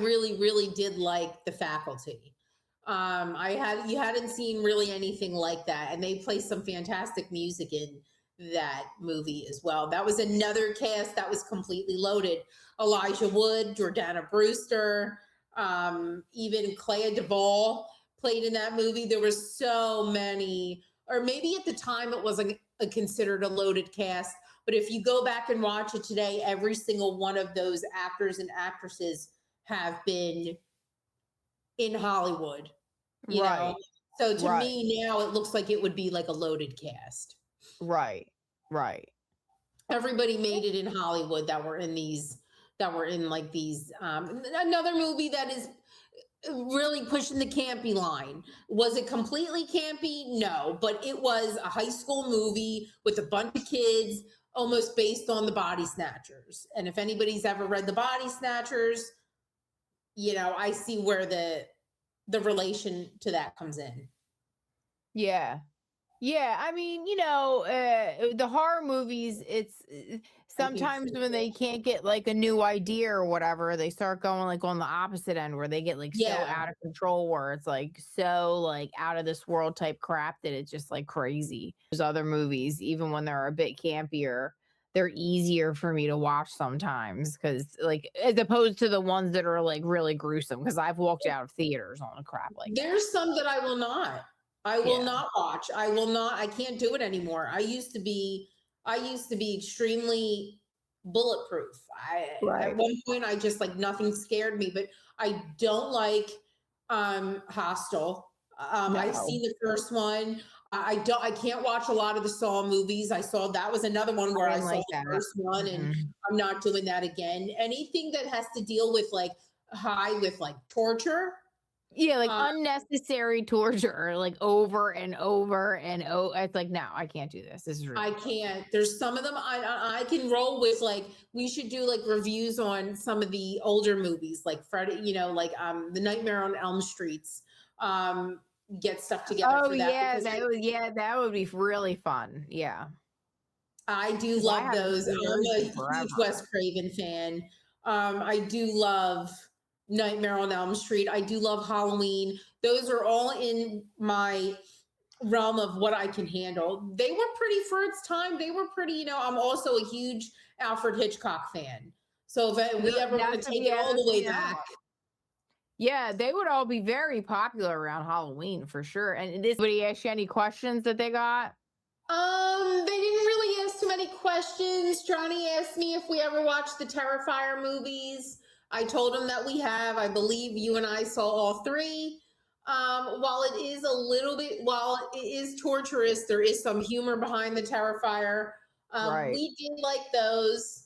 really, really did like The Faculty. You hadn't seen really anything like that. And they play some fantastic music in that movie as well. That was another cast that was completely loaded. Elijah Wood, Jordana Brewster, even Clea Duvall played in that movie. There were so many, or maybe at the time it wasn't considered a loaded cast, but if you go back and watch it today, every single one of those actors and actresses have been in Hollywood, you know? So to me now it looks like it would be like a loaded cast. Right. Everybody made it in Hollywood that were in like these another movie that is really pushing the campy line. Was it completely campy? No, but it was a high school movie with a bunch of kids, almost based on The Body Snatchers. And if anybody's ever read The Body Snatchers, I see where the relation to that comes in. Yeah, I mean, the horror movies, it's sometimes when they can't get like a new idea or whatever, they start going like on the opposite end where they get like so out of control, where it's like so like out of this world type crap that it's just like crazy. There's other movies, even when they're a bit campier, they're easier for me to watch sometimes because like as opposed to the ones that are like really gruesome, because I've walked out of theaters on a crap like that. There's some that I will not. I will not watch. I can't do it anymore. I used to be extremely bulletproof. At one point I just like nothing scared me, but I don't like Hostel. I've seen the first one. I can't watch a lot of the Saw movies. That was another one where I saw the first one and I'm not doing that again. Anything that has to deal with like torture. Yeah, like unnecessary torture, like over and over and it's like, no, I can't do this. This is ridiculous. I can't. There's some of them I can roll with. Like we should do like reviews on some of the older movies, like Freddy, the Nightmare on Elm Streets. Get stuff together. Oh yeah, that would be really fun. Yeah, I do love those. I'm a huge Wes Craven fan. I do love Nightmare on Elm Street. I do love Halloween. Those are all in my realm of what I can handle. They were pretty for its time. They were pretty, I'm also a huge Alfred Hitchcock fan. So if we ever want to take it all the way back, Yeah, they would all be very popular around Halloween for sure. And did anybody ask you any questions that they got? they didn't really ask too many questions. Johnny asked me if we ever watched the Terrifier movies. I told him that we have. I believe you and I saw all three. While it is torturous, there is some humor behind the Terrifier. Right. We did like those.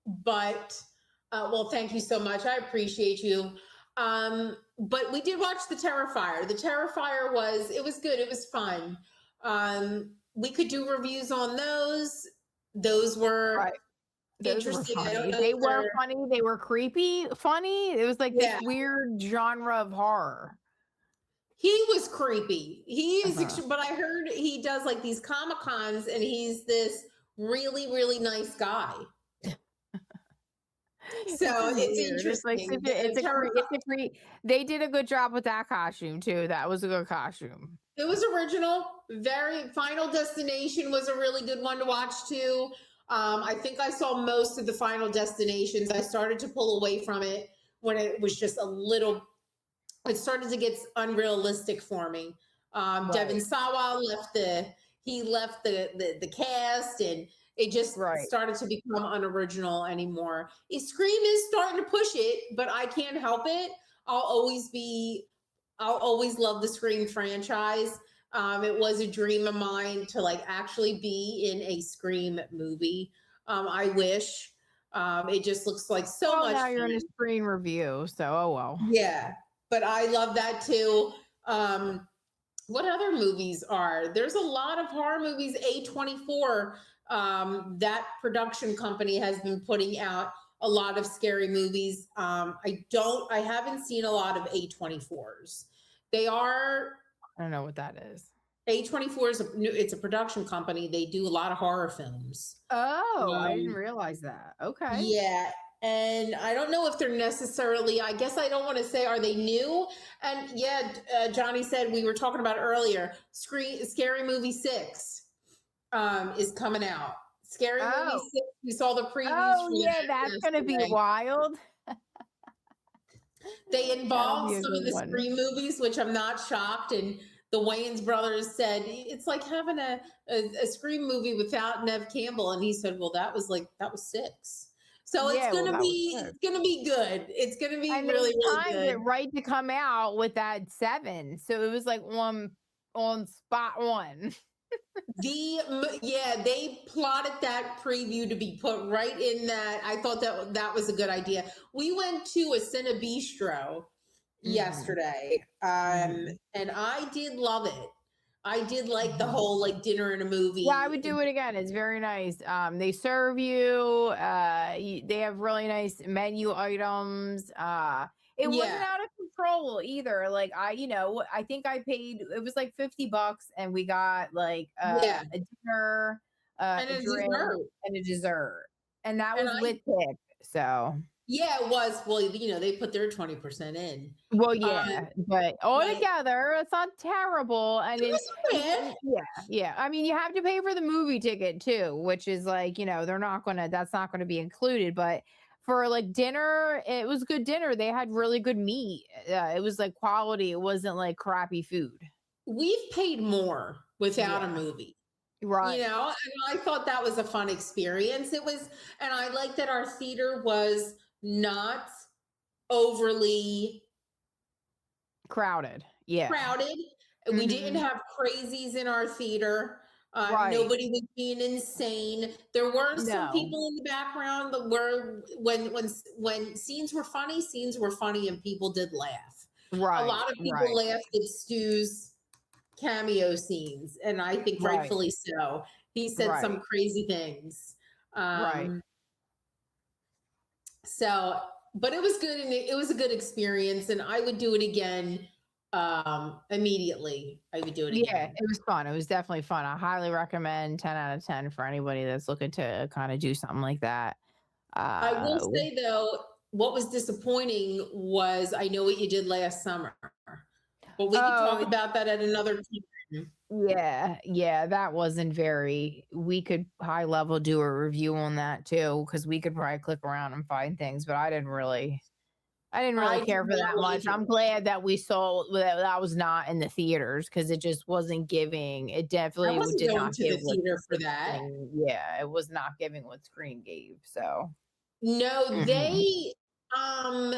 But well, thank you so much. I appreciate you. But we did watch the Terrifier. The Terrifier was good. It was fun. We could do reviews on those. Those were Right. Those were interesting. funny. They were funny. They were creepy, funny. It was like this Yeah. weird genre of horror. He was creepy. He is, Uh-huh. but I heard he does like these Comic Cons, and he's this really, really nice guy. So it's Weird. It's like interesting. they did a good job with that costume too. That was a good costume. It was original. Very Final Destination was a really good one to watch too. I think I saw most of the Final Destinations. I started to pull away from it when it was just a little. It started to get unrealistic for me. Devin Sawa left the cast, and it just started to become unoriginal anymore. Scream is starting to push it, but I can't help it. I'll always love the Scream franchise. It was a dream of mine to like actually be in a Scream movie. I wish. It just looks like so much. Now you're in a Screen review, so oh well. Yeah, but I love that too. What other movies are? There's a lot of horror movies. A24, that production company has been putting out a lot of scary movies. I haven't seen a lot of A24s. I don't know what that is. A24 it's a production company. They do a lot of horror films. Oh, I didn't realize that. Okay. Yeah. And I don't know if they're necessarily, I guess I don't want to say, are they new? And yeah, Johnny said, we were talking about earlier, Scary Movie 6 is coming out. Scary Movie 6, we saw the previews. Oh, yeah, that's going to be wild. They involve some of the Scream movies, which I'm not shocked. And the Wayans brothers said, it's like having a Scream movie without Nev Campbell. And he said, well, that was 6. So it's gonna be good. It's gonna be really, really good. It right to come out with that 7, so it was like on spot one. They plotted that preview to be put right in that. I thought that was a good idea. We went to a Cine Bistro yesterday, and I did love it. I did like the whole like dinner and a movie. Yeah, I would do it again. It's very nice. They serve you. They have really nice menu items. It wasn't out of control either. Like I think I paid. It was like $50, and we got like a dinner, and a drink, and a dessert, and that was with tip. So. Yeah, it was. Well, they put their 20% in. Well, yeah, but altogether, it's not terrible. And yeah. I mean, you have to pay for the movie ticket too, which is like, that's not going to be included. But for like dinner, it was good dinner. They had really good meat. It was like quality. It wasn't like crappy food. We've paid more without a movie. Right. And I thought that was a fun experience. It was, and I like that our theater was not overly crowded. Yeah. We didn't have crazies in our theater. Nobody was being insane. There were some people in the background that were when scenes were funny and people did laugh. Right. A lot of people laughed at Stu's cameo scenes, and I think rightfully so. He said some crazy things. So, but it was good, and it was a good experience, and I would do it again immediately. I would do it again. Yeah, it was fun. It was definitely fun. I highly recommend 10 out of 10 for anybody that's looking to kind of do something like that. I will say though, what was disappointing was I know what you did last summer. But we could talk Oh, about that at another time. yeah, yeah, that wasn't very we could high level do a review on that too, because we could probably click around and find things, but I didn't really I did care for not that much. like I'm it. glad that we saw that was not in the theaters because it just wasn't giving. It I definitely wasn't did going not to give the what theater for that. Scream. Yeah, it was not giving what Scream gave. So, No, mm-mm. um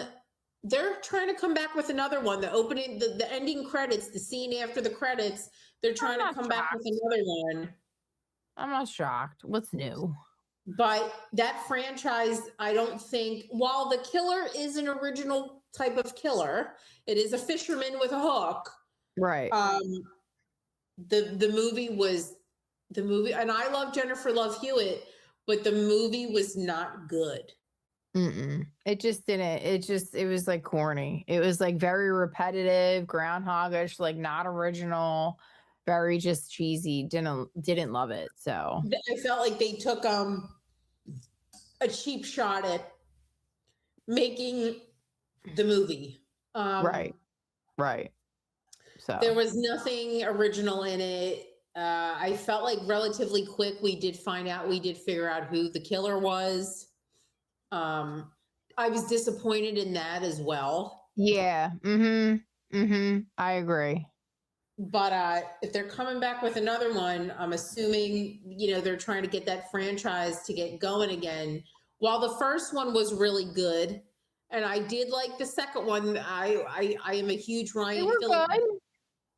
they're trying to come back with another one. The opening, the ending credits, the scene after the credits, they're I'm trying to not come back with shocked. another one. I'm not shocked. What's new? But that franchise, I don't think, while the killer is an original type of killer, it is a fisherman with a hook. Right. Um, the movie was the movie, and I love Jennifer Love Hewitt, but the movie was not good. Mm-mm. It just didn't. It was like corny. It was like very repetitive, groundhogish, like not original, very just cheesy. Didn't love it. So, I felt like they took a cheap shot at making the movie. right, right. There So, was nothing original in it. I felt like relatively quick we did figure out who the killer was. Um, I was disappointed in that as well. yeah. Mm-hmm. Mm-hmm. I agree. But if they're coming back with another one, I'm assuming they're trying to get that franchise to get going again. While the first one was really good, and I did like the second one, I am a huge They Ryan were Phillippe. good.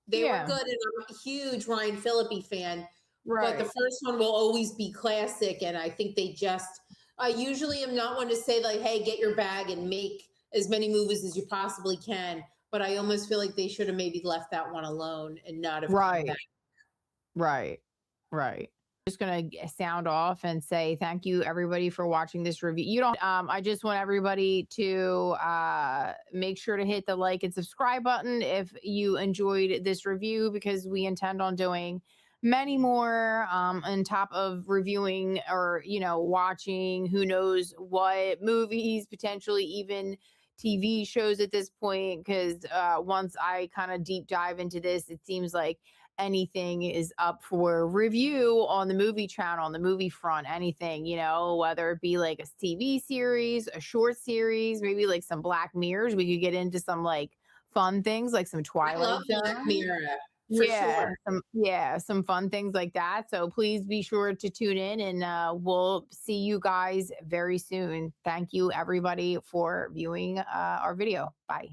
They were Yeah. good, and I'm a huge Ryan Phillippe fan. But the Right. first one will always be classic, and I think they just. I usually am not one to say like, "Hey, get your bag and make as many movies as you possibly can." But I almost feel like they should have maybe left that one alone and not have come back. Right. Right. Right. Just gonna sound off and say thank you everybody for watching this review. You don't I just want everybody to make sure to hit the like and subscribe button if you enjoyed this review because we intend on doing many more on top of reviewing or watching who knows what movies, potentially even TV shows at this point because once I kind of deep dive into this it seems like anything is up for review on the movie channel, on the movie front, anything, whether it be like a TV series, a short series, maybe like some Black Mirrors. We could get into some like fun things like some I love Twilight Black Zone. Mirror for Yeah, sure. some fun things like that. So please be sure to tune in and we'll see you guys very soon. Thank you everybody for viewing our video. Bye.